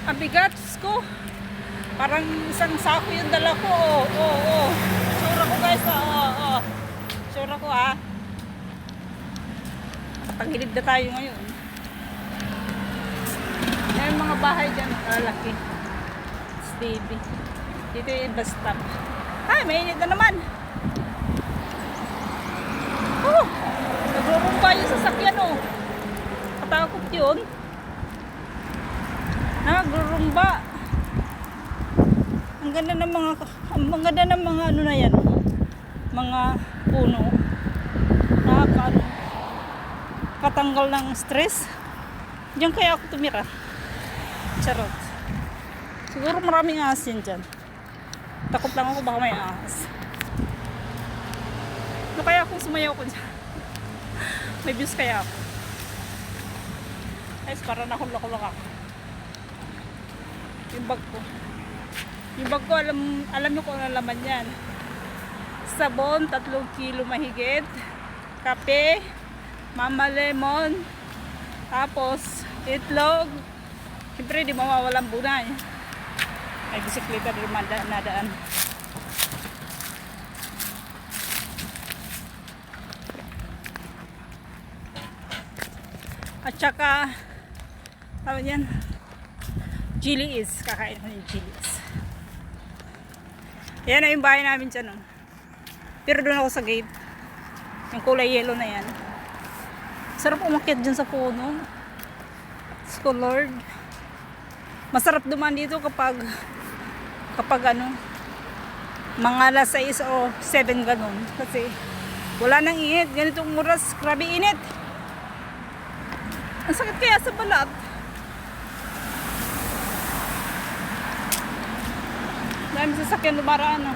Ang bigat ko. Parang isang sako yung dala ko. Oh. Sura ko guys. Oh. Sura ko Paghilid na tayo ngayon. Yan yung mga bahay dyan. Laki. Steady. Dito yung bus stop. Ay, mainit na naman. Nagrurumba yung sasakyan Katakot yun. Nagrurumba. Ang ganda ng mga ano na yan. Mga puno. Katanggal ng stress. Diyan kaya ako tumira. Charot. Siguro maraming ahas yan dyan. Takot lang ako baka may ahas. Ano kaya kung sumayaw ko dyan? May views kaya ako. Guys, parang nakulak-ulak ako. Yung bag ko, alam nyo kung ano laman yan. Sabon, 3 kilo mahigit. Kape, mama lemon. Tapos, itlog. Siyempre, di mawawalang bunay. May bisikleta din nadaan. At saka, tawag yan, Chili's. Kakain ko yung Chili's. Yan na yung bahay namin dyan. Pero doon ako sa gate. Yung kulay yellow na yan. Sarap umakyat dyan sa puno. Sko Lord. Masarap duman dito kapag mga alas 6 o 7 ganun. Kasi wala nang init. Ganitong oras, grabe init. Ang sakit kaya sa balat. Dami sasakyan lumaraan.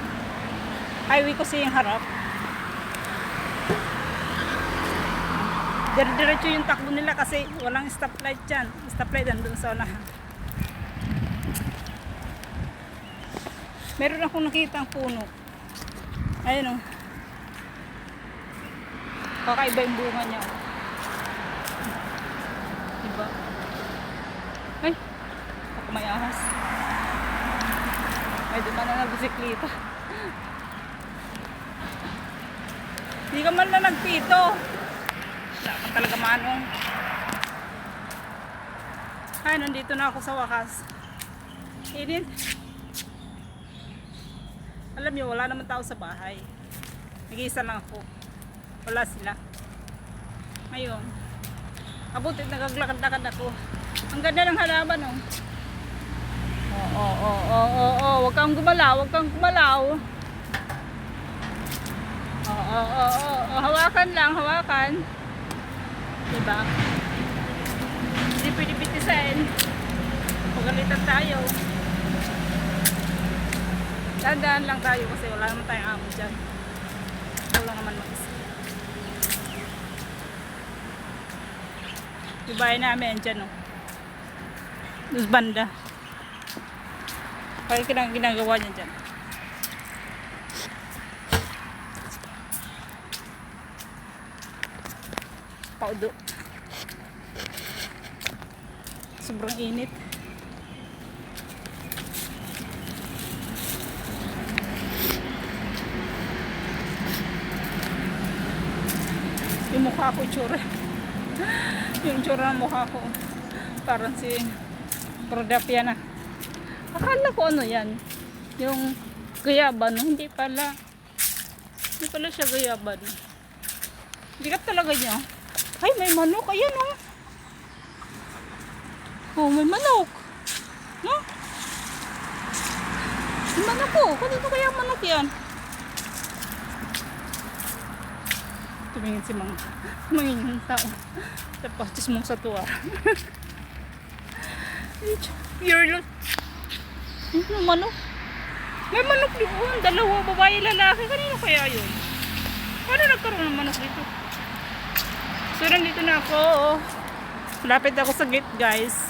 Highway kasi yung harap. Diretso yung takbo nila kasi walang stoplight dyan. Stoplight andun sa unahan. Meron akong nakita ang puno. Ayun Kakaiba yung bunga niya. Diba? Ay, ako may ahas. May duman na bisikleta. Hindi ka man na nagpito. Wala ka talaga manong. Ay, nandito na ako sa wakas. Init. Alam niyo, wala naman tao sa bahay. Nag-iisa lang ako. Wala sila. Ngayon, abutit nagaglakad-lakad ako. Ang ganda ng halaman Huwag kang gumalaw, hawakan lang, diba? Hindi pwede bitisain. Pagalitan tayo. Dadaan lang tayo kasi wala naman tayong amo dyan. Wala naman mag-isa. Yung bahay namin dyan Doon banda. Kaya ginagawa niya dyan. Paudo. Sobrang init. Yung mukha ko itsura. Yung itsura ng mukha ko. Parang si Prodapia na. Akala ko ano yan. Yung gayaban. Hindi pala siya gayaban. Bigat talaga niya. Ay, may manok. Ayan may manok. No? May manok Kanino kaya manok yan? Tumingin si Tumingin yung tao. Tapos, mong sa tuwa. You're ano manok? May manok doon. 2 babae lalaki. Kanino kaya yun? Paano nagkaroon ng manok dito? So, nandito na ako. Lapit ako sa gate, guys.